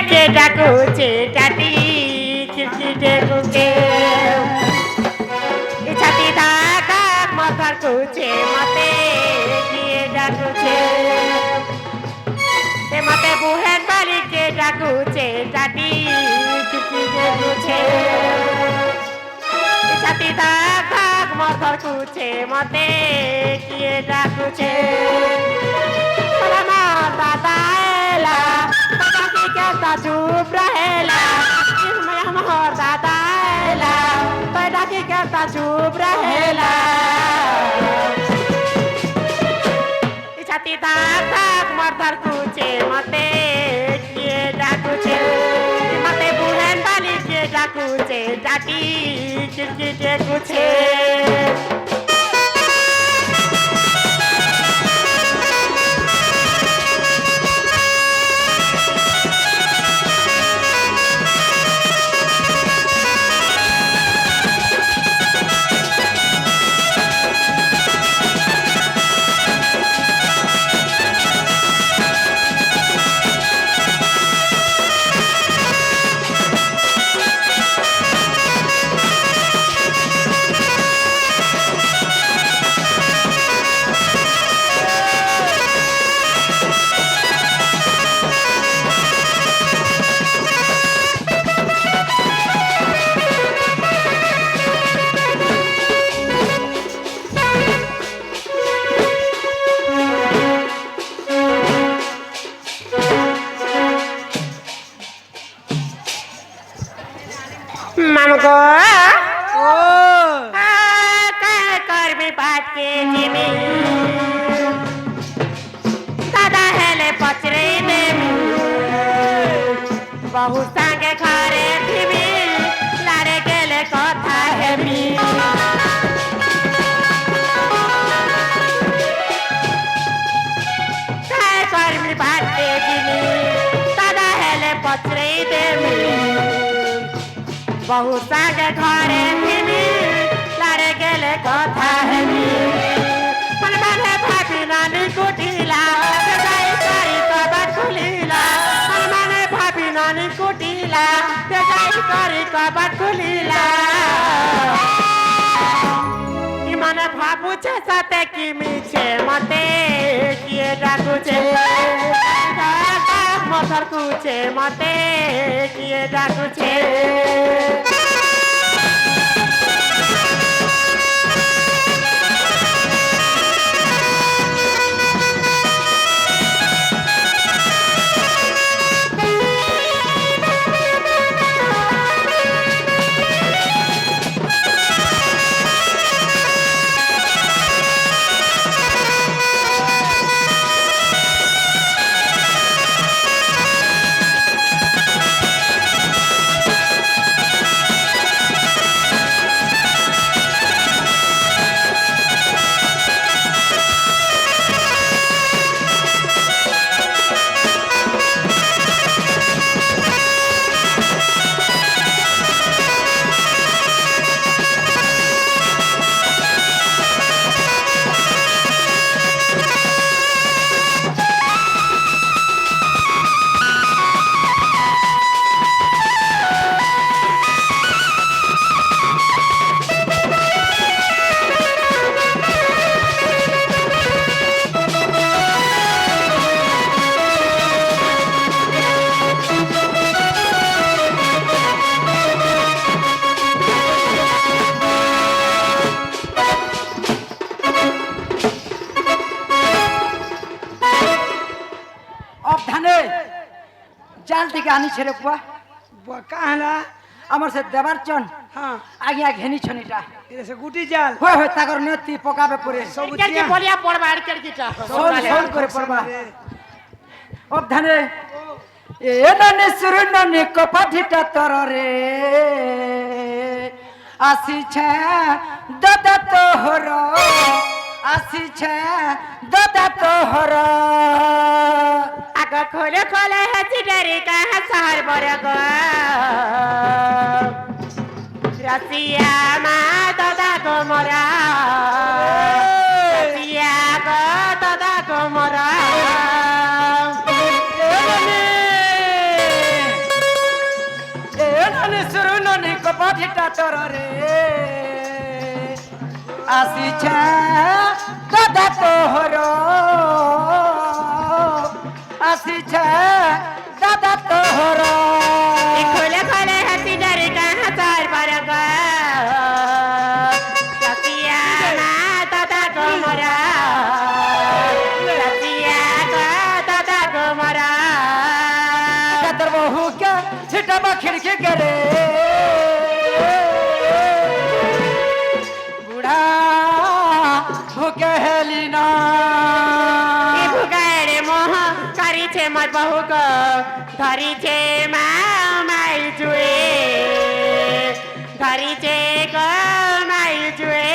কে ডাকুছে টাটি খিড়কিটে কুকে ছাতি দাগা মথার কুছে মতে কিয়ে ডাকুছে মতে বুহের বাড়ি কে ডাকুছে টাটি খিড়কিটে কুছে ছাতি দাগা মথার কুছে মতে কিয়ে ডাকুছে दादा एला दादा की कहता चुप रहेला मोर दादा एला दादा की कहता चुप रहेला छाती दाग दाग मरधर कुचे मते किए डाकुचे मते बुहेन बाली किए डाकुचे डाटी किरकिटे कुचे मामको ओ कर भी बात के जिमी दादा हेले पचरे में बहु संगे घरे फिमी लारे गेले कथा हेमी कर भी बात के जिमी दादा हेले पचरे में बहु सागे घरे फिमी लारे गेले कथा हेमी मन माने भाभी नानी कुटिला जाई करी कबाट खुलिला मन माने भाभी नानी कुटिला जाई करी कबाट खुलिला कि मने भाबु छे साथे कि मिछे मते किए डाकुचे मथर कुचे मते किए डाकुचे আনি ছেড়ে পুয়া কাহলা আমার সে দেবার চন হ্যাঁ আগে ঘেনি ছনিটা এটা সে গুটি জাল হয় হয় তাগর নেতি পকাবে পরে সব কেরকি বলিয়া পড়বা আর কেরকিটা সল করে পড়বা অবধানে এ ননে সুরননে কপাঠিটা তররে আসিছে দাদা তোহর আসিছে দাদা তোহর आगा खोले खोले हसी डरी कहाँ सहर बरग रसिया मा दादा को मोरा रसिया को दादा को मोरा তর রে আসিছে দাদা তোহর আসিছে দাদা তোহর खोले खोले हसी डर कहाँ चार पर रसिया ना दादा को मरा रसिया का दादा को मरा कदर बहु क्या छिटबा खिड़की करे बूढ़ा भूखे हेलिना ई भुगाड़े मोह करी छे मत बहु को धरी छे माई जुए धरी छे को माई जुए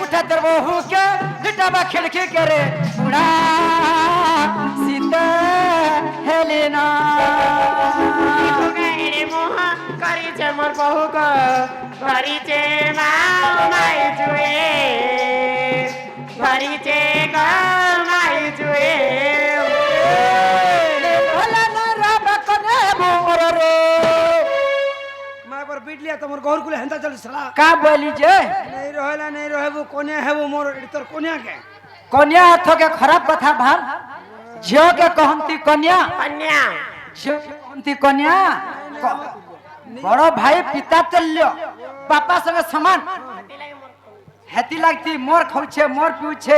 उठा तर बहु क्या छिटबा खिड़की करे बूढ़ा सीता हेलिना भुगाड़े मोह करी छे मोर बहु को धरी छे माई जुए धरी छे को माई जुए भला ना राम कने मोर रे मैं पर बीट लिया तुम्हारे गौर कुले हंता चल सला का बोली जे नहीं रहेला नहीं रहे वो कोने है वो मोर इतर कोने के कन्या हाथ के खराब कथा भाल झियो के कहंती कन्या कन्या झियो के कहंती कन्या बड़ो भाई पिता तुल्य बापा संगे समान हेती लागती मोर खाउछे मोर पिउछे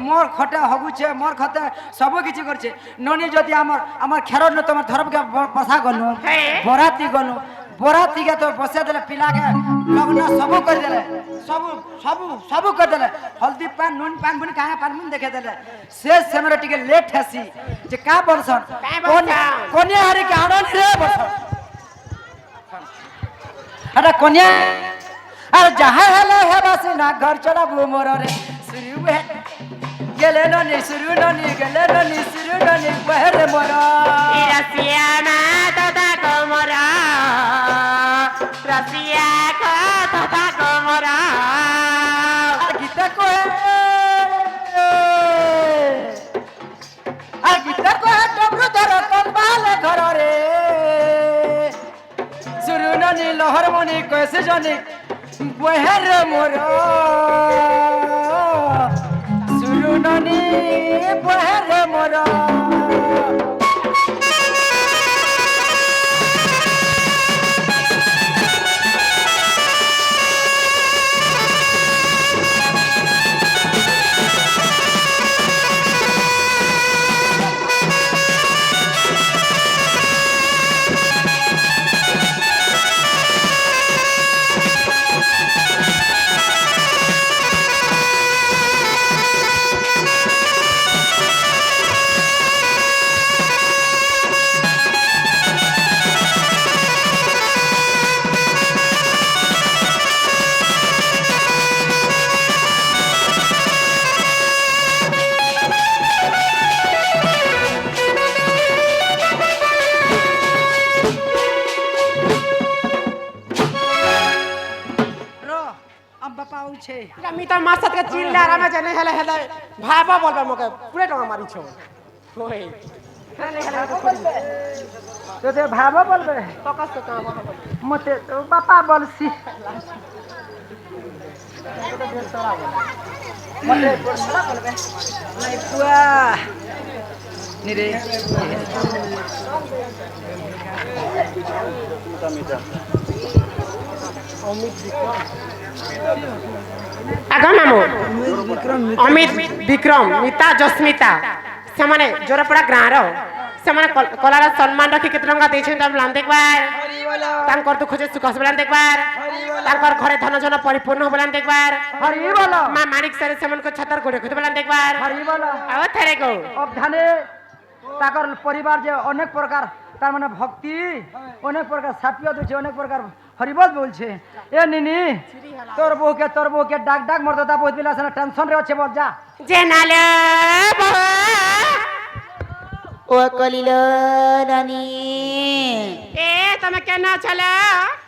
मोर खटे हगुछे मोर खते सब किछि करछे ननी जदि हमर खेरो न तमर धरब के बसा गनु हे। बराती गनु बराती के तो बसे देले पिला के लगन सब कर देले सब कर देले हल्दी पान नून पान बुन काहा पान मुन देखे देले से सेमरे टिके लेट हसी जे का बरसन का बरसन? कोन्या हरि के आनन रे बरसन अरे कोन्या अरे जहाँ हेले हे बसी ना घर चढ़ा मोर रे शुरू है गेले ननी शुरू ननी गेले ननी शुरू ननी बहरे मोर ई रसिया ना दादा को मरा रसिया को दादा को मरा गीता को है गीता को है डबरू धर कंबाल घर रे शुरू ननी लहर मनी कैसे जानी बहरे मोर शुरू ननी बहरे मोर मी तो मासत के चिल ला रा जने हेले हेले भाबा बोलबे मके पूरे टंगा मारी छो होय तो ते भाबा बोलबे फोकस तो काम मते तो बापा बोलसी मते बोलबा बोलबे नहीं पुआ निरे आगा मामू अमित विक्रम मिता जस्मिता से माने जोरपड़ा ग्राम रो से माने कलार सम्मान रखी केते टंका देछन तब लान देखबार तांकर दुख जे सुख बलान देखबार तांकर घरे धन जन परिपूर्ण बलान देखबार हरि बोलो मां मानिक सरे समन को छतर गोड़े खुद बलान देखबार हरि बोलो आव थरे को अब धाने ताकर परिवार जे अनेक प्रकार तार माने भक्ति अनेक प्रकार सापिया दे अनेक प्रकार हरिबोल बोलछे ए निनी तोर बो के डाक डाक मरदा बहुत बिला सना टेंशन रे अच्छे बोल जा जे नाले ओ कलिलो नानी ए तमे केना छला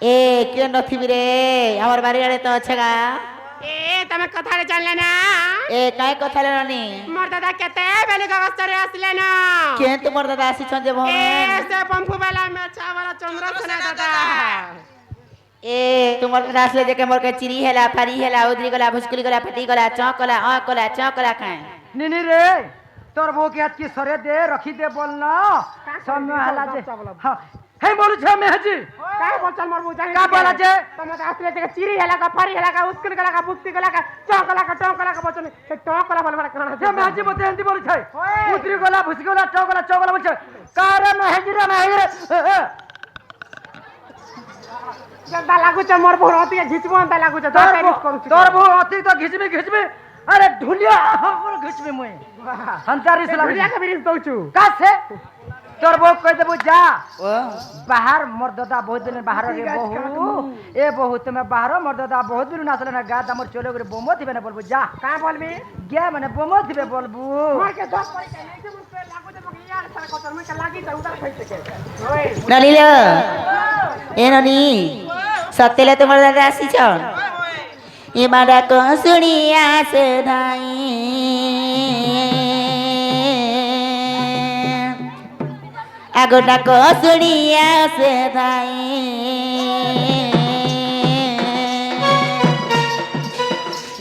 ए के नथिबी रे हमर बारी आड़े तो अछगा ए तमे कथा रे जानले ना ए काय कथा ले नानी मोर दादा केते बेली कागज रे आसले ना के तुमर दादा आसी छन जे ए से पंफू वाला में अच्छा वाला चंद्र सना दादा এ তোমার কথা আসলে যে মোর কে চিরি হেলা ফারি হেলা উদরি গলা ভুসকুলি গলা ফাটি গলা চক গলা কলা চক গলা খায় নিনি রে তোর বউ কে হাত কি সরে দে রখি দে বল না সময় হলা যে হ্যাঁ হে বলু ছে মেহজি काय बोलचाल मोर बुझाई का बोला जे तमत असले ते चिरी हेला का फारी हेला का उस्कुल गला का बुक्ति गला का चौक गला का टोक गला का बचन से टोक गला बोल बड़ा काना যে মেহজি মতে হিন্দি বলু ছে উতরি গলা ভুসি গলা চগলা বলছে কারে মেহজি রে जंदा लागू छ मोर बहु अति घिचबो अंता लागू छ तो पेरिस करू छी তোর বউ অতি তো ঘিচবি আরে ঢুলিয়া हमर घिचबি মুই হন্তারি সলা बुढ़िया के बिरिस दउ छु কাছে তোর বউ কই দেবু যা ও बाहर मोर दादा बहुत दिन बाहर रे बहु ए बहु तुम्हें बाहर मोर दादा बहुत दिन नाचले ना गा हमर चले गरे बोमो थिबे ना बोलबू जा का बोलबी गे माने बोमो थिबे बोलबू मोर के दस पड़ी के नहीं मुझ पे लागू छ बगिया सारा कोतर में के लागी त उधर खई सके ओए নলিল এ ননি সত্যলে তোমার দাদা আসিছ এ মাডা কো শুনি আসে ধাই আগোটা কো শুনি আসে ধাই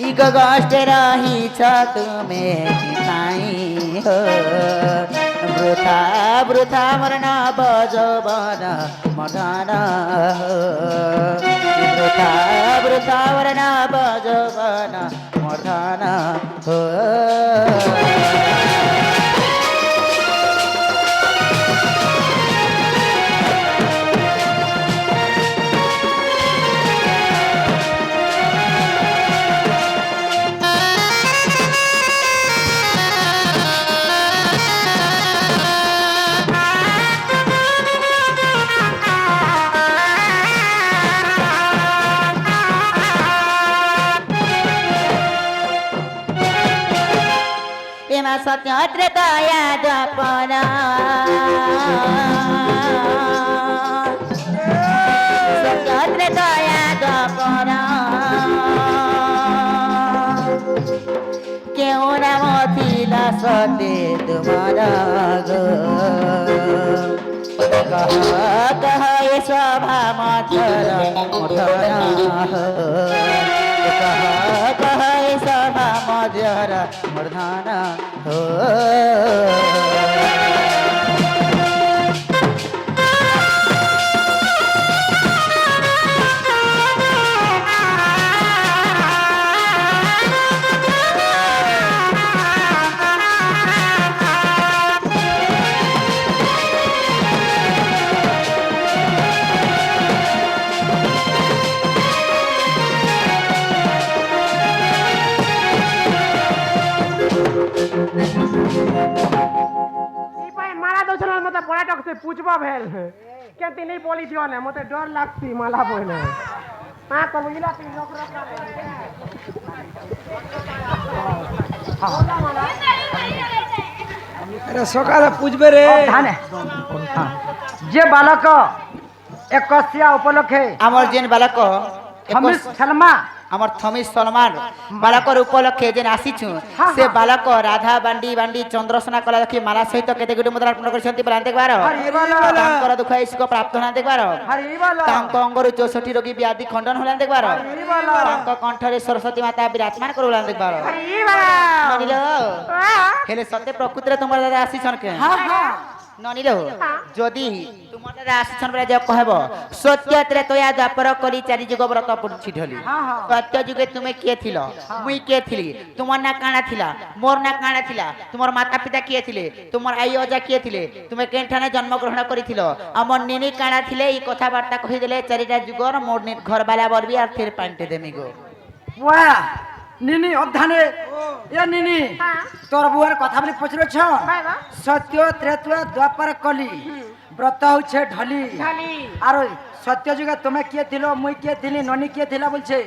ইগো কষ্টে রহিছ তুমি নাই হো বৃথা বৃথা মরণ বজবন মদান বৃথা বৃথা মরণ বজবন মদান হো এমা সত্যত্রে দয়া দপন সত্যত্রে দয়া দপন কেউ নাম ছিল সতে তোমার গো কহ কহ এ শোভা মধুর মধুর কহ কহ এ শোভা মধুর মূর্ধন হো ई पाए माला दउ छन मते बड़ा टक से पूछबा भेल केति नहीं बोली दियो ने मते डर लागती माला बोले हां तो इला ती रोक अरे सकाले पूछबे रे ধানে যে বালক একসিয়া উপলক্ষে আমার যেন বালক হমিস ছলমা আমার থমি সলমান বালকর উপলক্ষে যেন আসিছু সে বালক রাধা বান্ডি বান্ডি চন্দ্রসনা কলা দেখি মালা সহিত কেতে গুটি মুদ্রা অর্পণ করিসନ୍ତି বলা দেখবার তাঙ্কর দুঃখ ইস্ক প্রাপ্ত হলা দেখবার তাঙ্ক অঙ্গରୁ 64 ରୋଗୀ ବ୍ୟାଧି ଖଣ୍ଡନ ହଲା ଦେଖବାର ତାଙ୍କ କଣ୍ଠରେ ସରସ୍ୱତୀ ମାତା ବିରାଜମାନ କରୁଲା ଦେଖବାର ई वाला ନନିଲ ହେଲେ ସତେ ପ୍ରକୃତିରେ ତୁମର ଦାଦା ଆସିଛନ୍ କେ হ্যাঁ হ্যাঁ ননিল যদি ତୁମର ଦାଦା ଆସିଛନ୍ বলে যে কহব সত্যত্রে তোয়া দ্বাপর করি চারি যুগ ব্রত পুছি ঢলি সত্য যুগে তুমি কে থিল মুই কে থিলি তোমার না কাଣା থিলা মোর না কাଣା থিলা তোমার মাতা পিতা কে থিলে তোমার আই অজা কে থিলে তুমি কেনঠানে জন্ম গ্রহণ করিছিল আমার নিনি কাଣା থিলে এই কথাবার্তা কহি দেলে চারিটা যুগর মোর ঘর বালা বরবি আর ফের পাইতে দেমি গো ওয়া নিনি অধানে এ নিনি তোর বুয়ার কথা বলি পছরছ সত্য ত্রেতয়া দ্বাপর কলি ব্রত হচ্ছে ঢলি ढाली আর সত্য যুগে তুমি কে থিল মুই কে থিলি ননি কে থিলা বলছে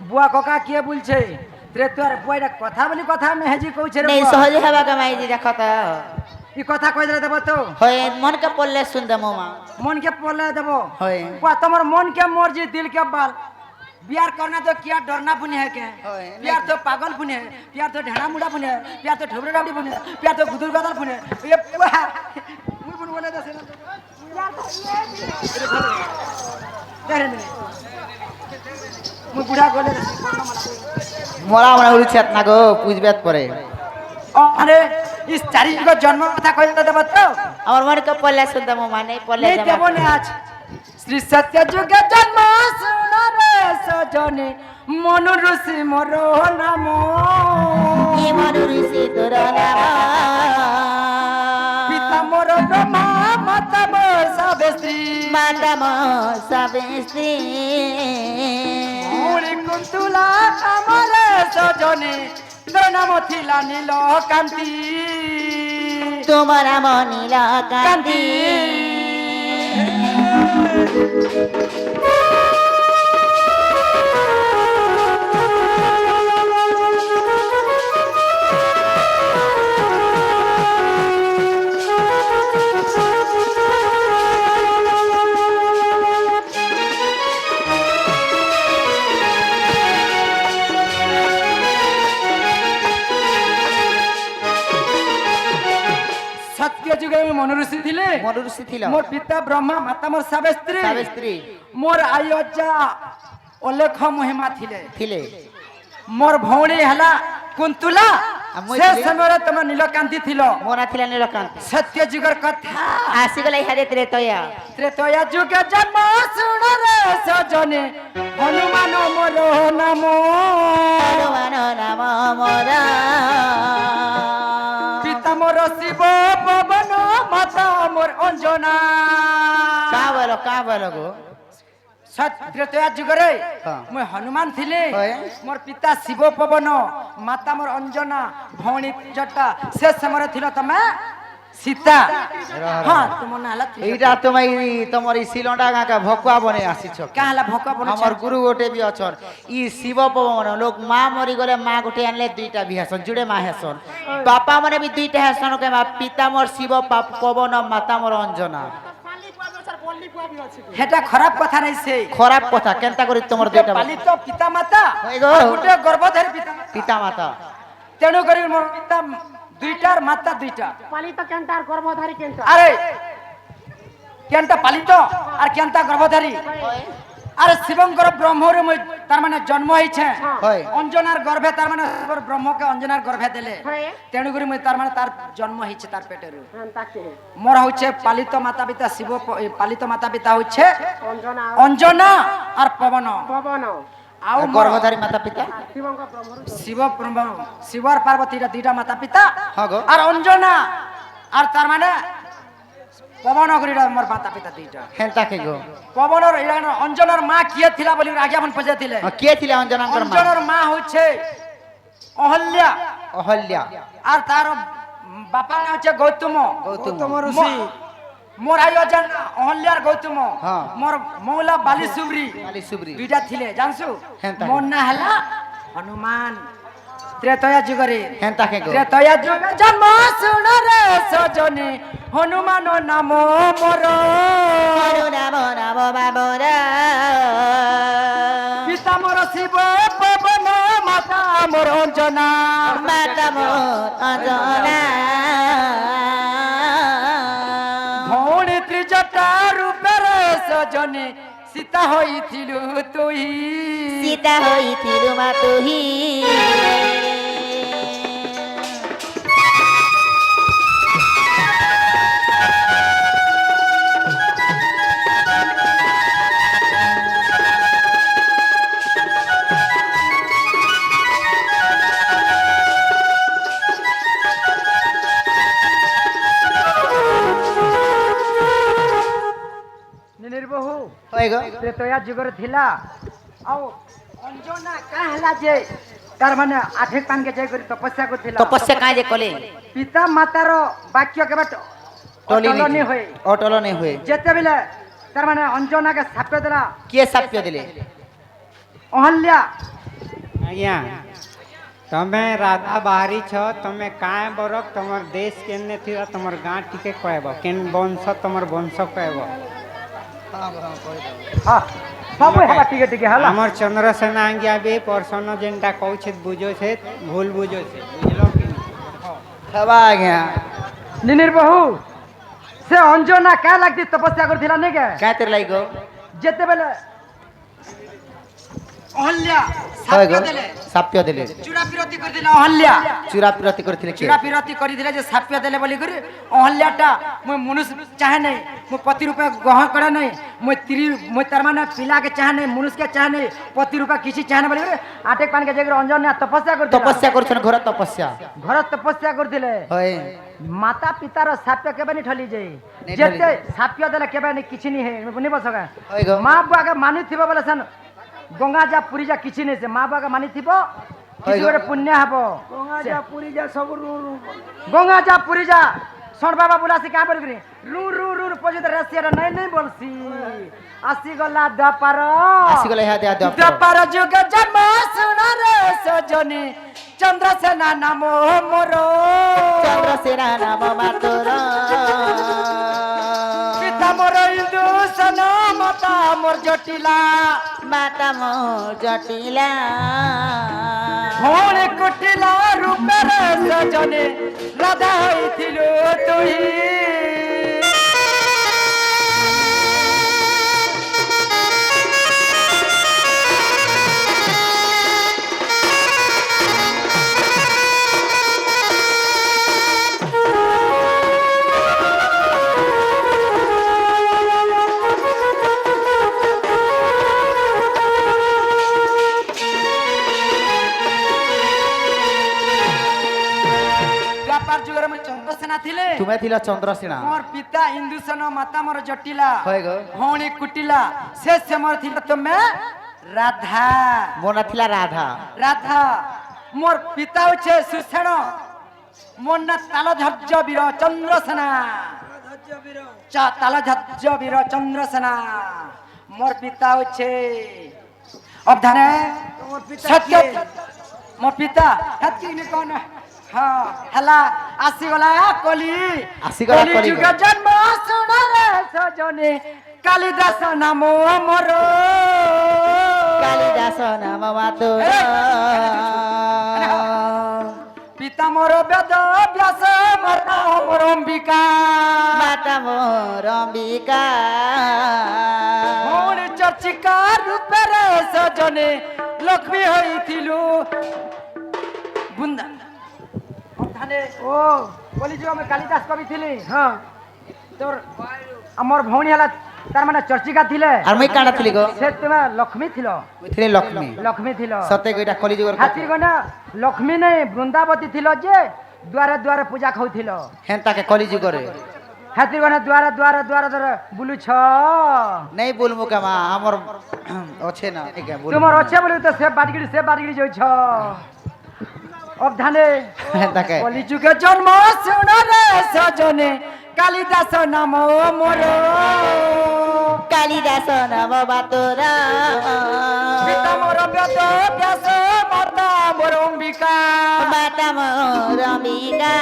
বুয়া ককা কে বলছে ত্রেতয়ার বুয়ার কথা বলি কথা মেহেজি কইছে রে নেই বুয়া। সহজে হবা কামাই দি দেখো তো ই কথা কই দেলে দেব তো হয় মন কে পড়লে শুন দে মা মন কে পড়লে দেব হয় বুয়া তোমার মন के मर्जी दिल के बाल प्यार करना तो क्या डरना पुण्य है क्या होय, प्यार तो पागल पुण्य है प्यार तो ढेड़ा मुड़ा पुण्य है प्यार तो ठुबरे डाबड़ी पुण्य है प्यार तो गुदुर गदर पुण्य है ये बुआ मुई पुन बोले दसे ना বুড়া গলে মরা মরা উড়ছে না গো পুজবেত পরে আরে ইস চারি যুগ জন্ম কথা কইতে দেব তো আমার মনে কে পড়লে শুনতে মো মানে পড়লে নেই দেব নে আজ শ্রী সত্য যুগে জন্ম শুনো রে সজনে মনু ঋষি মোর নাম কি মরু ঋষি তোর নাম পিতা মোর ব্রহ্মা মাতা মোর সাবেশ্রী মাতা মো সাবিত্রী মৌরি কুন্তুলা আমার সজনে তোর নাম থিলা নীল কান্তি তোমার নাম নীল কান্তি সত্য যুগে মনু ঋষি থিলে মরু ঋষি ছিল মোর পিতা ব্রহ্মা মাতা মোর সাবেশ্রী সাবিত্রী মোর আয়োজা অলেখ মহিমা থিলে ଥିଲେ মোর ভৌণী হেলা কুন্তুলা আর মুই সে ଥିଲି? সমୟରେ তুমি নীলকান্তি থিল ମୋ ନାଁ ଥିଲା ନୀଳକାନ୍ତ সত্য যুগের କଥା ଆସିଗଲା ଇହାଦେ ତ୍ରେତୟା ত্রেতয়া যুগে জন্ম শুণ রে সজনে হনুমান মোর নাম হনুমান নাম মোর পিতা মোর শিব পবন মাতা মোর অঞ্জনা କାଁ ବୋଲ ଗো ত্রেতয়া যুগরে হ্যাঁ। মুই হনুমান থিলে হয়। মোর পিতা শিব পবন মাতা মোর অঞ্জনা ভৌণী জটা সে সমୟରେ থিল তুমি সীতা হ্যাঁ তোমার না হলা এইটা তুমি তোমার এই শিলটা গাঁকা ভকুয়া বনে আসিছ কা হলা ভকা বনে আমার গুরু গোটে বি অছন ই শিব পবন লোক মা মরি গলে মা গোটে আনলে দুইটা বি হেসন জুড়ে মা হেসন বাপা মানে বি দুইটা হেসন কে মা পিতা মোর শিব পবন মাতা মোর অঞ্জনা হেটা খারাপ কথা নাই সে খরাপ কথা কেনতা করি তোমার দুইটা পালিত পিতা মাতা হয় গো। আর গোটে গর্ভধারী পিতা মাতা। পিতা মাতা তেণু করি মোর পিতা দুইটার মাতা দুইটা পালিত কেন্টার কর্মধারী কেন্টা আরে কেনটা পালিত আর কেনটা গর্ভধারী আরে শিবঙ্কর ব্রহ্মরে মই তার মানে জন্ম হইছে হয় অঞ্জনার গর্ভে তার মানে শিবর ব্রহ্মকে অঞ্জনার গর্ভে দেলে হয় তেণু করি মই তার মানে তার জন্ম হইছে তার পেটের তাকে মোর হচ্ছে পালিত মাতা পিতা শিব পালিত মাতা পিতা হচ্ছে অঞ্জনা অঞ্জনা আর পবন পবন আউ গর্ভধারী মাতা পিতা শিবঙ্গ ব্রহ্মর শিব শিবর পার্বতীর দুইটা মাতা পিতা হ্যাঁ গো আর অঞ্জনা আর তার মানে পবন গরিরা মোর মাতা পিতা দুইটা হেনতা কে গো পবনর অঞ্জনার মা কিয়ে থিলা বলি আগে আপন পচাইছিলে কে ছিলে অঞ্জনাঙ্কর মা অঞ্জনার মা হচ্ছে অহল্যা অহল্যা আর তার বাপা না হচ্ছে গৌতম গৌতম তোমার ঋষি মোর আয়োজন অহল্যার গৌতম হ্যাঁ। মোর মৌলা বালি সুবরি আলি সুব্রি দুইটা থিলে জানছু হেনতা। মোর না হেলা হনুমান ত্রেতয়া যুগরে হেনতা কে গো ত্রেতয়া যুগে জন্ম শুণ রে সজনে হনুমান নাম মোর নাম নাম বাবরা পিতা মোর শিব পবন মাতা মোর অঞ্জনা মাতা মোর অঞ্জনা ভৌণী ত্রিজটা রূপের সজনে সীতা হইଥିଲୁ তুই সীতা হইଥିଲୁ মা তুহি নির্বহু হই গো ত্রেতয়া যুগରେ ଥିଲା ଆଉ ଅଞ୍ଜନା କାଁ ହେଲା ଯେ ତାର ମାନେ ଆଠେ ପାନକେ ଯାଇ କରି ତପସ୍ୟା କରୁଥିଲା তপস্যা কাঁ যে কলে ପିତା ମାତାର ବାକ୍ୟ କେବେ ଅଟଲନି ହୁଏ অটল নে হুয়ে ଯେତେବେଳେ ତାର ମାନେ ଅଞ୍ଜନାକେ ସାପ ଦେଲା কে সাপ্য দিলে ଅହଲ୍ୟା ଆଜ୍ଞା ତମେ ରାଧା ବାହାରିଛ ତମେ କାଁ ବରକ ତମର ଦେଶ କେନେ ଥିବା ତମର ଗାଁ ଟିକେ କହିବ କେନ୍ ବଂଶ ତମର ବଂଶ କହିବ ହଁ ସବୁ ହେଲା ଟିକେ ଟିକେ ହେଲା ଆମର ଚନ୍ଦ୍ରସେନା ଆଜ୍ଞା ବି ପର୍ସନ ଯେନ୍ଟା କହୁଛେ ବୁଝୁଛେ ଭୁଲ ବୁଝୁଛେ ବୁଝିଲ କି হেবা আজ্ঞা ନିର୍ବହୁ ସେ ଅଞ୍ଜନା କାଁ ଲାଗି ତପସ୍ୟା କରିଥିଲା ନାଇଁ କେ কাঁ তের লাই গো ଯେତେବେଳେ অহল্যা হয় গো সাপ্য দেলে সাপ্য দেলে চূড়া বিরতি করিদিলে অহল্যা চূড়া বিরতি করিଥିଲେ কি চূড়া বিরতি করিদিলে যে সাপ্য দেলে বলি করে অহল্যাটা মই মনুষ্য চাহে নাই মই পতি রূপে গ্রহণ করে নাই মই তার মানে পিলাকে চাহে নাই মনুষ্যকে চাহে নাই পতি রূপে কিছু চাহে না বলি করে আটেক পানকে যে অঞ্জন তপস্যা করতে তপস্যা করছেন ঘর তপস্যা ঘর তপস্যা করতিলে হয় মাতা পিতার সাপ্য কেবে নি ঠলি যাই নেই যেতে ঠলি। সাপ্য দেলে কেবে নি কিছু নি হে বুনি বসকা হয় গো মা বুয়াকে মানি থিব বলে সেন গঙ্গা যা পুরী যা কিছু নেই সে মা বুয়াকে মানি থিব কিছু গোটে পুণ্য হব গঙ্গা যা পুরী যা সব রু রু গঙ্গা যা পুরী যা শোন বাবা বুলাসি কাঁ বলি রু রু রু পজিত রাশিয়াটা নাই নাই বলছি আসি গলা দ্বাপার আসিগলে হ্যাঁ দেয়া দেয়া দ্বাপার যুগ জন্ম শুনার সজনী চন্দ্রসেনা নাম মোর চন্দ্রসেনা নাম মাতর পিতা মোর ইন্দু সন মাতা মোর জটিলা মাতা মোর জটিলা ভৌণী কুটিলা রূপের সজনে রাধা হইছিল তুই দ্বাপার যুগের মই চন্দ্রসেনা থিলে তুমি থিল চন্দ্রসেনা মোর পিতা ইন্দুসেন মাতা মোর জটিলা হয় গো ভৌণী কুটিলা শেষ মোর থিল তুমি রাধা মোনা থিলা রাধা রাধা মোর পিতা হচ্ছে সুষেণ মোর না তালধ্বজ বীর চন্দ্রসেনা ধৈর্য বীর তালধ্বজ বীর চন্দ্রসেনা মোর পিতা হচ্ছে অবধানে তোমার পিতা সত্য কিয়ে? মোর পিতা হেতকি নি কোন হ্যাঁ হেলা আসিগলা কলি আসিগলা কলি যুগ জন্ম শুনারে সজনে কালিদাস নাম মোর কালিদাস নাম মাতর পিতা মোর বেদ ব্যাস মাতা মোর অম্বিকা মাতা মোর অম্বিকা ভৌণী চর্চিকা রূপের সজনে লক্ষ্মী হইଥିଲୁ বুন্দা অর্থানে ও বলি যে আমি কালিদাস কবি থিলি হ্যাঁ তোর আমার ভৌণী হেলা তার মানে চর্চিকা থিলে আর মুই কাଣା থিলি গো সে তুমি লক্ষ্মী থিল মুই থিলি লক্ষ্মী লক্ষ্মী থিল সতে গইটা কলিযুগর হাতির গনা লক্ষ্মী নেই বৃন্দাবতী থিল যে দ্বারে দ্বারে পূজা খাউথিল হেনতাকে কলিযুগরে হাতির গনা দ্বারে দ্বারে দ্বারে দ্বারে বুলুছ নেই বলমু কামা আমর আছে না একে বল তোমার আছে বলে তো সে বাটগিরি যাইছ অবধানে হেনতাকে কলিযুগে জন্ম শুনরে সজনে কালিদাস নাম মোর কালিদাস নাম মাতর পিতা মোর বেদ ব্যাস মাতা মোর অম্বিকা মাতা মোর অম্বিকা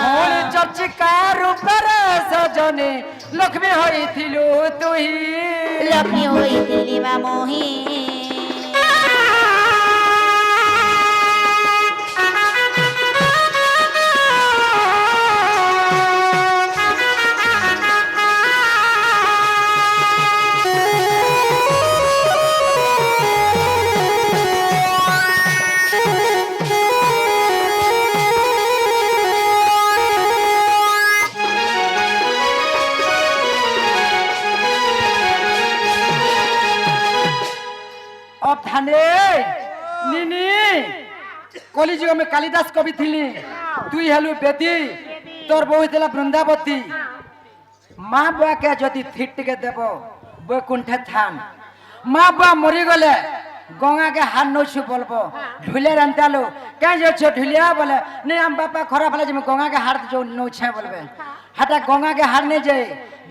ভৌণী চর্চিকা রূপের সজনে লক্ষ্মী হইଥିଲୁ তুই লক্ষ্মী হইଥିଲି মা মোহি অবধানে নিনি কলিযুগ আমি কালিদাস কবি থিলি তুই হেলু বেদি তোর বউ হইଥିଲା বৃন্দাবতী মা বুয়াকে যদি থিটকে দেব বৈকুণ্ঠে থান মা বুয়া মরি গলে গঙ্গাকে হাত নৌছু বলবো ঢুলে রান্তালু কেন যাচ্ছ ঢুলিয়া বলে নে আম বাপা খরা ফেলে যে গঙ্গাকে হাত নৌছে বলবে হাটা গঙ্গাকে হাত নেই যাই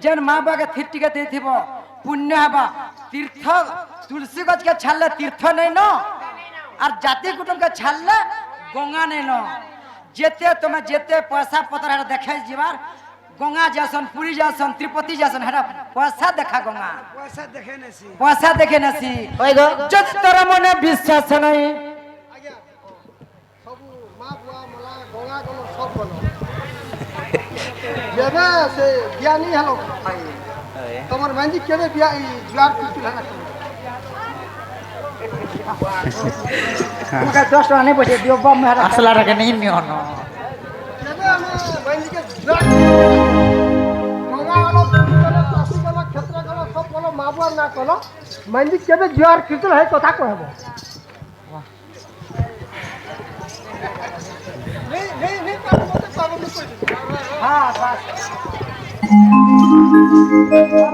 যেন মা বুয়াকে থিটকে দিয়েথিব পুণ্য হবা তীর্থ তুলসী গছকে ছাড়লে তীর্থ নেই ন আর জাতি কুটুমকে ছাড়লে গঙ্গা নেই ন যেতে তুমি যেতে পয়সা পত্র এটা দেখাই যাবার গঙ্গা যাসন পুরী যাসন ত্রিপতি যাসন হেটা পয়সা দেখা গঙ্গা পয়সা দেখে নেছি পয়সা দেখে নাসি ওই গো যদি তোর মনে বিশ্বাস নাই ସବୁ ମା ବୁଆ ମଲା ଗଙ୍ଗା ଗଲ ସବୁ ଗଲ ଯେବେ ସେ ଜ୍ଞାନୀ ହେଲ ତମର ମେନ୍ଦି କେବେ ଜୁଆର ପିଛୁଲ ହେଲା তোমাকে 10 টাকা নেই বসে দিও বাপ মেরা আসলাটাকে নেই নিও না কেবে আমি মাইন্দিকে জুয়ার গঙ্গা গেল পুরী গেল কাশী গেল ক্ষেত্র গেল সব গেল মা বুয়ার না কল মাইন্দি কেবে জুয়ার কীর্তন হয় কথা কহব হ্যাঁ বাস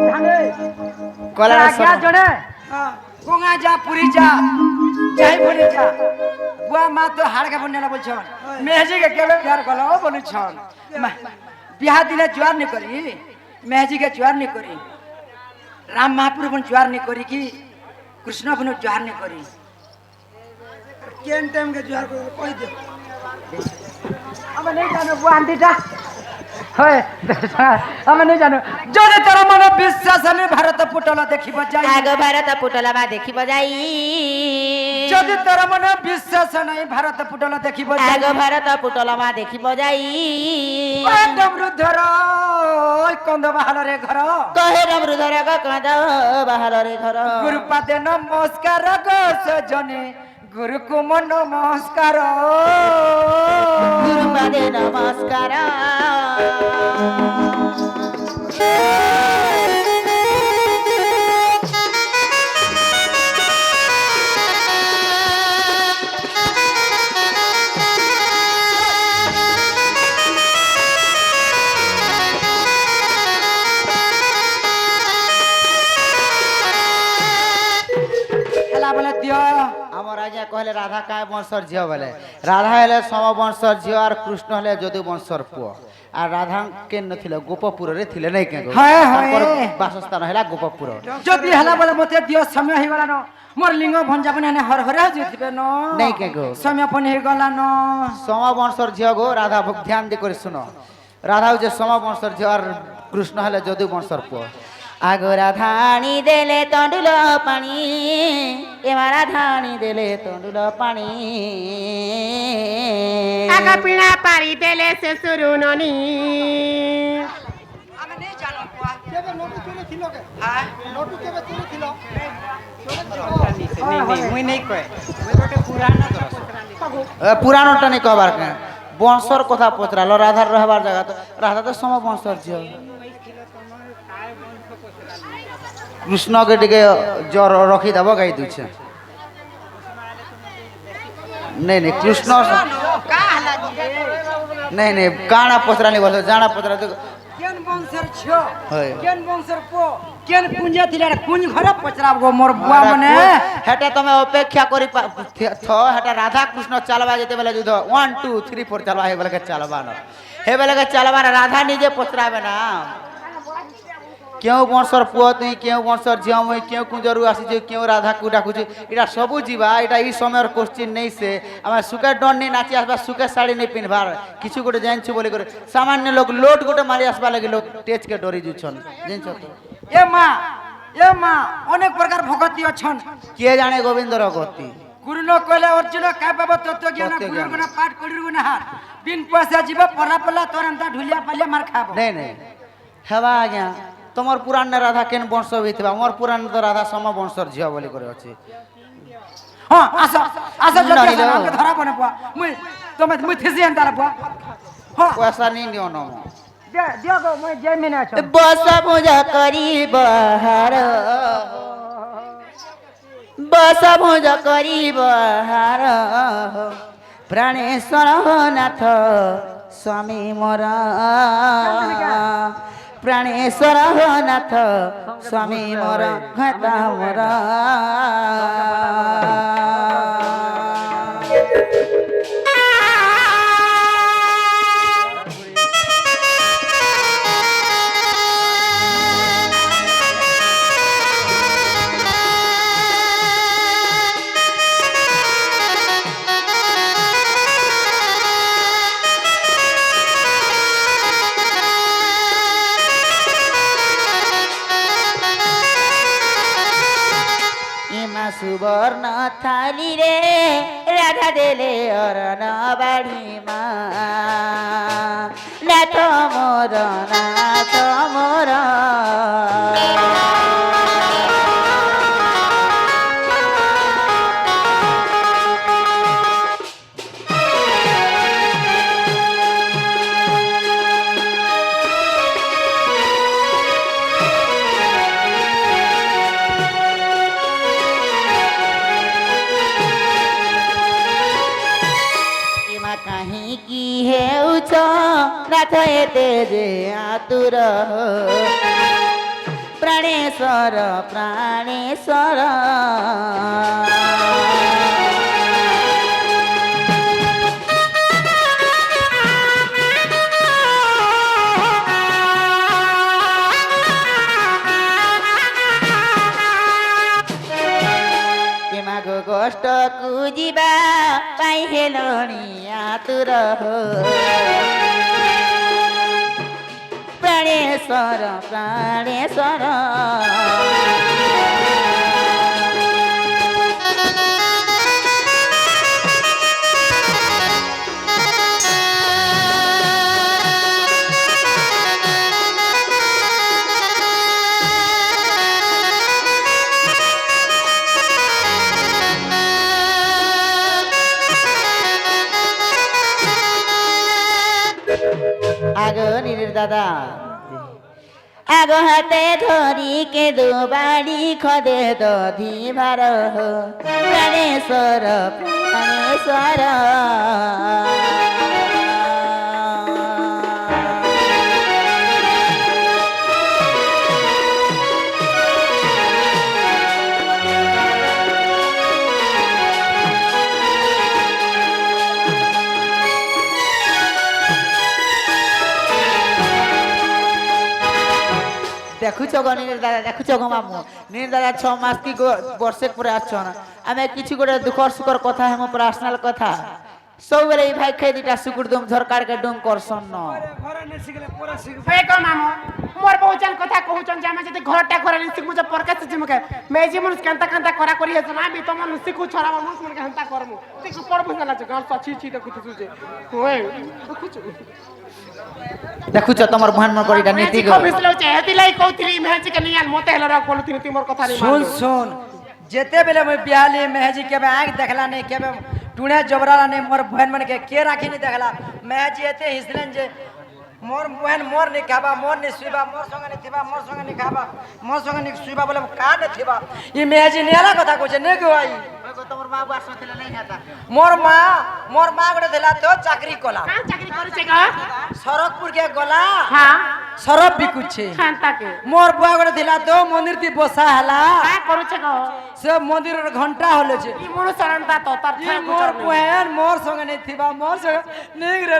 ধানে কলা আজ্ঞা জনে গঙ্গা যা পুরী যা যাই বলে যা বুয়া মা তো হাড়কা বন্যা না বলছন মেহজিকে কেবে বিহার গল বলছন বিহা দিনে জোয়ার নি করি মেহজিকে জোয়ার নি করি রাম মহাপুর বন জোয়ার নি করি কি কৃষ্ণ বন জোয়ার নি করি কেন টাইম কে জোয়ার করে কই দে আমি নেই জানো বুয়া আন্টিটা হয় আমি নেই জানো যদি তোর মনে বিশ্বাস আমি ভারত পুটল দেখিব যাই আগ ভারত পুটলা দেখিব যাই যদি তোর মনে বিশ্বাস নাই ভারত পুটল দেখিব যাই আগ ভারত পুটলা দেখিব যাই ডমরুধর ওই কন্দ বাহালরে ঘর কহে নমৃধর কন্দ বাহালরে ঘর গুরুপাদে নমস্কার গো সজনে গুরু কুম নমস্কার গুরুপাদে নমস্কার হেলা বলে দিও আমার আজ্ঞা কহলে রাধা কায় বংশর ঝিও বলে রাধা হলে সম বংশর ঝিও আর কৃষ্ণ হলে যদু বংশর পুয় আর রাধা কেন নথিল গোপপুরে থিলে নাই কেন হ্যাঁ, হ্যাঁ। তাଙ୍କର বাসস্থান হেলা গোপপুর যদি হেলা বলে মতে দিও সময় হইগলা ন মোর লিঙ্গ ভঞ্জা বনে নে হর হরে হইতিবে ন নাই কেন সময় পন হইগলা ন সম বংশর ঝিও গো রাধা ধ্যান দি করে শুনো রাধা হচ্ছে সম বংশর ঝিও আর কৃষ্ণ হলে যদু বংশর পুয় আগ রাধাণী দেলে তণ্ডুল পানি এবার রাধাণী দেলে তণ্ডুল পানি আগা পিণা পারি দেলে সে শুরু ননি আমি নেই জানো বুয়া কেবে নোটু চুরি ছিল কে হ্যাঁ নোটু কেবে চুরি ছিল মুই নেই কয় মুই গোটে পুরাণ দরস পুরাণটা নেই কবার কেন বংশর কথা পচরালো রাধার রহবার জায়গা তো রাধা তো সম বংশর ঝিও কৃষ্ণকে টিকে জ্বর রখি দেব গাই দিচ্ছে নেই নেই কৃষ্ণ নেই নেই কাଣା পচরানি বলছো জানা পচরা কেন বংশের ছিও হয়। কেন বংশের পো কেন কুঞ্জে দিলে কুঞ্জ ঘরে পচরাব গো মোর বুয়া মনে হেটা তুমি অপেক্ষা করি হেটা রাধা কৃষ্ণ চালবা যেতে বেলে যুদ্ধ 1 2 3 4 চালবা হে বেলে চালবা না হে বেলে চালবা না রাধা নিজে পচরাবে না কেউ বংশর পুয় তুই কেউ বংশর ঝিও মুই কেউ কুঞ্জরু আসিছে কেউ রাধাকে ডাকুছে এটা সবু যা এটা এই সময়ের কোশ্চিন নেই সে আমার সুখের ডন নেই নাচি আসবা সুখের শাড়ি নেই পিনবার কিছু গোটে জানছু বলে করে সামান্য লোক লোট গোটে মারি আসবা লাগে লোক টেজকে ডরি যুছন জানছ তো এ মা অনেক প্রকার ভগতি অছন কে জানে গোবিন্দর গতি গুরু ন কইলে অর্জুন কাই পাব তত্ত্ব জ্ঞান তত্ত্ব গুরু জ্ঞান। গুণ পাঠ করির গুণ হার বিন পয়সা জীব পড়া পড়লা তোরন্তা ঢুলিয়া পালিয়া মার খাব নেই নেই হেবা আজ্ঞা তোমার পুরাণে রাধা কেন বংশ হইতিবা মোর পুরাণ তো রাধা সম বংশর ঝিও বলি করে আছে হ্যাঁ আসো আসো যদি নইলো। আসো, আমাকে ধরা বনে বুয়া মুই থিসি আনতার বুয়া হ্যাঁ পয়সা নি নিও ন দিও গো মুই যে মিনে আছো বস পূজা করি বহার বস পূজা করি বহার প্রাণেশ্বর নাথ স্বামী মোর প্রাণেশ্বর নাথ স্বামী মোর ঘটা মোর ইমা সুবর্ণ থালি রে রাধা দেলে অরণ বাড়ি মা নাথ মোর নাথ মোর নাথ এতে যে আতুর প্রাণেশ্বর প্রাণেশ্বর মাগো কষ্ট কুজিবা পাই হেলনি আতুর প্রাণেশ্বর প্রাণেশ্বর আগো নীরের দাদা আগো হাতে ধরি কে দুবাড়ি খদে দধি ভার প্রাণেশ্বর প্রাণেশ্বর দেখুছ গো নীর দাদা দেখুছ গো মামু নীর দাদা 6 মাস কি বর্ষে পরে আসছ না আমি কিছু করে দুঃখর সুখর কথা হেম পার্সোনাল কথা সবরে এই ভাই খাই দিটা সুকুর দুম ঝরকার কে ডুম করছন ন ঘরে নে শিখলে পরে শিখবে হয়ে গো মামু মোর বহুচন কথা কহুচন যে আমি যদি ঘরটা করে নি শিখমু যে পরকাছে জিমকে মেজি মনুষ কান্তা কান্তা করা করি হেছ না আমি তোমার শিখু ছড়া মনুষ মনকে হন্তা করমু শিখু পড়বু না লাগে গাল সছি ছি দেখু তুই যে ওই দেখুଛୁ দেখুছ তোমার ভান করিটা নীতি গো কবিসলো যে হেতিলাই কৌতরি মেজি কে নিয়াল মতে হেলরা কলুতিনি তুমর কথা নি सुन सुन जेते बेले मैं बिहाली मेहजी केबे आंख देखला नहीं केबे टुणे जबराला नहीं मोर बहन मन के राखी नहीं देखला मेहजी एते हिसलन जे मोर बहन मोर नहीं खाबा मोर नहीं सुइबा मोर संग नहीं थिबा मोर संग नहीं खाबा मोर संग नहीं सुइबा बोले का नहीं थिबा ई मेहजी नेला कथा कोचे ने गवाई তোমার বাবু আসছিল নাই হাতা मोर मां गोटे देला तो चाकरी कोला का चाकरी करिছে গো सरकपुर के गोला हां सरब बिकुछे खानता के मोर बुआ गोटे दिला तो मंदिर ती बसा हला का करूছে গো से मंदिर घंटा होले छे ই মনু শরণতা তো তার ये मोर बहन मोर संग नहीं थिबा मोर संग नहीं रे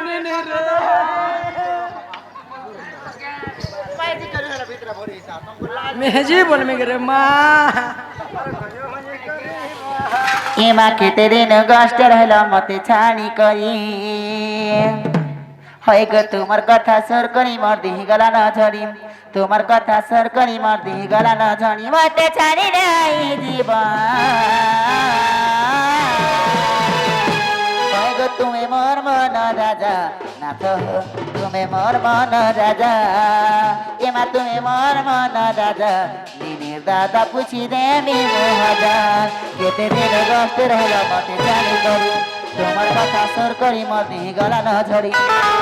मेहजी बोल में रे मां एमा केते दिन कष्ट रहल मते छानी करी হয় গো তোমার কথা সর করি মর দিহি গলা না ঝরি তোমার কথা সর করি মর দিহি গলা না ঝরি মতে ছাড়ি নাই জীবন হয় গো তুমি মোর মন রাজা না তো তুমি মোর মন রাজা এমা তুমি মোর মন রাজা দিনের দাদা পুছি দেবি মহাজান কেতে দিন কষ্ট রহল মতে জানি করি তোমার কথা সর করি মর দিহি গলা না ঝরি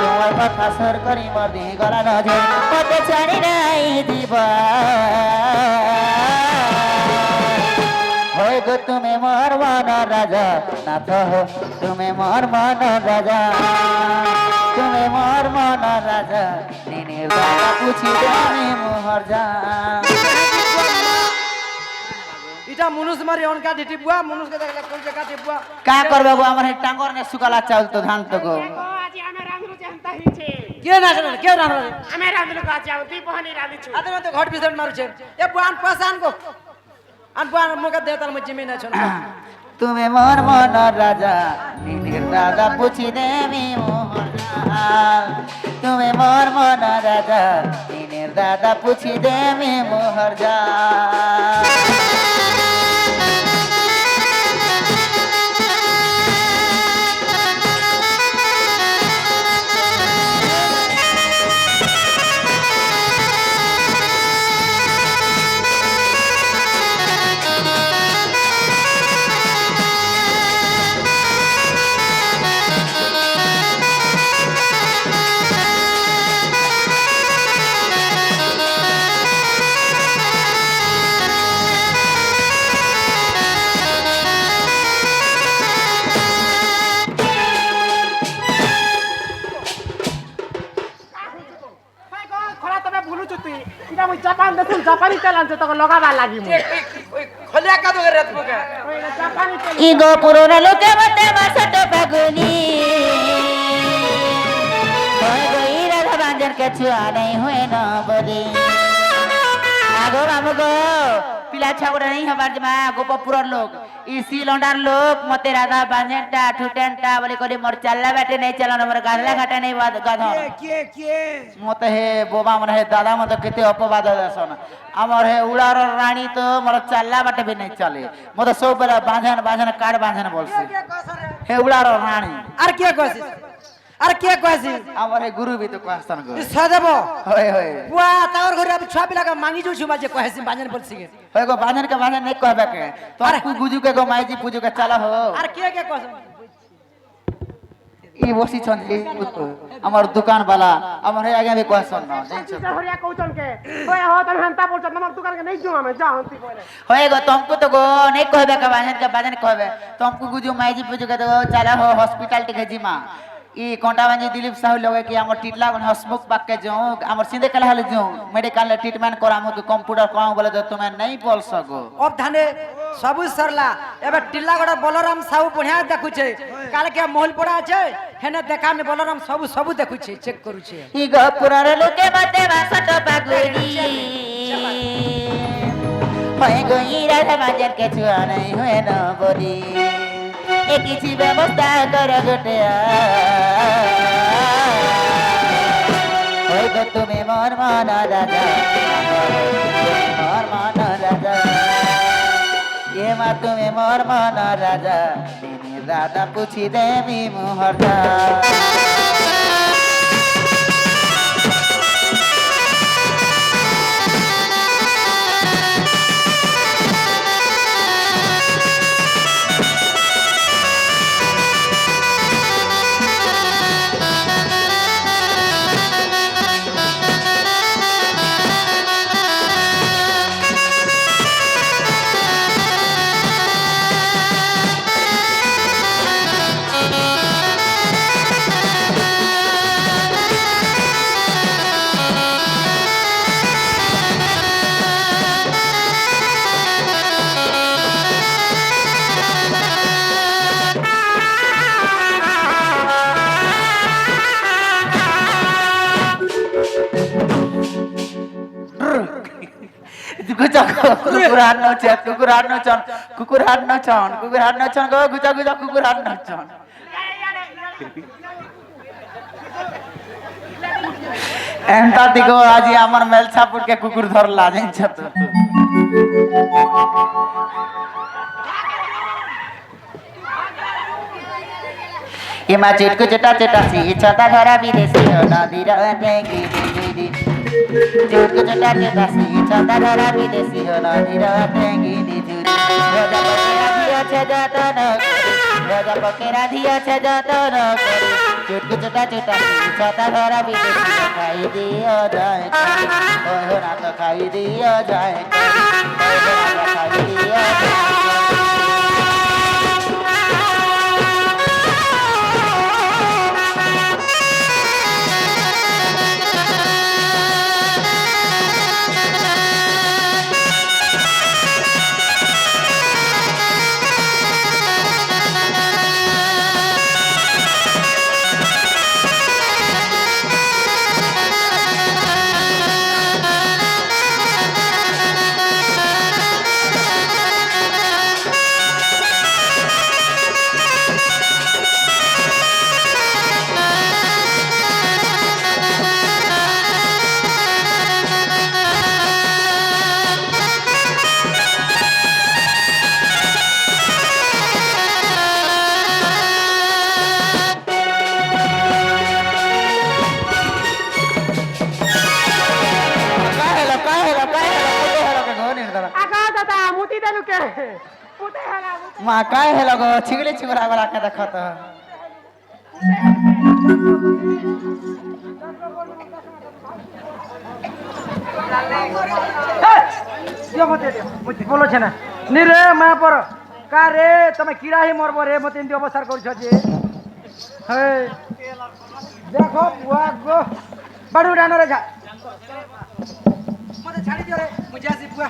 তোমার কথা সর করি মর দিহি গলা না ঝরি মতে ছাড়ি নাই জীবন হয় গো তুমি মোর মন রাজা না তো তুমি মোর মন রাজা তুমি মোর মন রাজা দিনের দাদা পুছি দেবি মহাজান इटा मनुष्य मारी उनका ढिटी बुआ मनुष्य के देखला कोन जगह ढिटी बुआ का करबे गो हमर टांगर ने सुकाला चावल तो धान तो गो আজি আমি রাঁধলু যে হন্তা হিছে के ना আমি রাঁধলু আজি আমি তুই বহনি রাঁধিছু आदमी तो घट पिसट मारू छे ए बुआन पहचान को अन बुआन मोका देता म जमीन छन তুমি মোর মন রাজা দিনের দাদা পুছি দেবি মহাজান তুমি মোর মন রাজা দিনের দাদা পুছি দেবি মহাজান এটা মই জাপান দেখুন জাপানি তেল আনছে তোকে লগাবার লাগি মই খলে একা তো রে তোকে জাপানি তেল ইগো পুরোনো লোকে মতে মাসট ফাগুনি ওই গই রাধা বাঞ্জন কে ছুয়া নাই हुए न বলি আগো আমগো পিলা ছাগড়া নাই হবার জমা গোপপুরর লোক ইসি লন্ডার লোক মতে রাধা বাঞ্জনটা ঠুটেনটা বলি করে মোর চাল্লা বেটে নাই চালানো মোর গাধলা ঘাটা নাই গাধন কে মতে হে বোবা মনে হে দাদা মতে কেতে অপবাদ দেसन আমার হে উড়ার রানী তো মোর চাল্লা বাটে भी नहीं चले মতে সব বেলা বাঁধন বাঁধন কাট বাঁধন বলছে হে উড়ার রানী আর কে কইছিস আর কে কইছিস আমার হে গুরু भी तो कहसन गो সদেব होय होय বুয়া তার ঘরে আমি ছয় পিলাকে মাগি যাচ্ছি বাজে কইছিস বাজেন বলছি होय गो बांधन के बांधन नहीं कहबे के तो तू गुजू के गो माईजी पूजू के चला हो আর কে কইছিস ई बसी छन ए আমার দোকান वाला আমার হে आगे भी कहसन न जान छ হরিয়া কৌচন কে ওই হো তুমি হেনতা বলছ তোমার দোকান কে নাই যাও আমি যা হন্তি কইলে होय गो तुमको तो गो नहीं कहबे के बांधन कहबे तुमको गुजू माईजी पूजू के तो चला हो हॉस्पिटल टिके जिमा ई कोंटाबांजी दिलीप साहू लगे कि हमर टिटला गन हसमुख पाक के जो हमर सिंधे कला हल जो मेडिकल ट्रीटमेंट कराम के कंप्यूटर कराम बोले तो तुम्हें नहीं बोल सको अब धाने सबु सरला एबे टिल्लागड़ बलराम साहू बढ़िया देखु छे काल के मोहल पड़ा छे हेने देखा में बलराम सबु देखु छे चेक करू छे ई गपुरार लोके मते वासट पागुरी होय गई राधा बाजार के छुआ नहीं हुए न बोली ए किसी व्यवस्था कर गटिया होय गो तुम्हें मोर मान राजा मोर मान राजा ये मा तुम्हें मोर मान राजा दिनी राधा पूछी देवी मुहरदा kukuran no chan go guja kukuran no chan एंता दिगो आज আমার মেলছাপুর के कुकुर धरला जाइन छ तो एमा चटको चटा चटा सी छता धरा विदेशी हो नदी रहते गिरी चटको चटा चटा सी छता धरा विदेशी हो नदी रहते गिरी राजा पकेरा दिया छ जतन चटको चटा चटा सी छता धरा विदेशी खाई दियो जाए हो ना तो खाई दियो जाए खाई दियो माँ काय है लगो छिगले छिगरा वाला के देखत दियो मते बोलो छ ना नि रे मा पर का रे तमे कीड़ा ही मरबो रे मते इंदी अवसर कर छ जे हे देखो बुआ गो बडू डानो रे जा মতে ছাড়ি দিও রে মুই যাসি বুয়া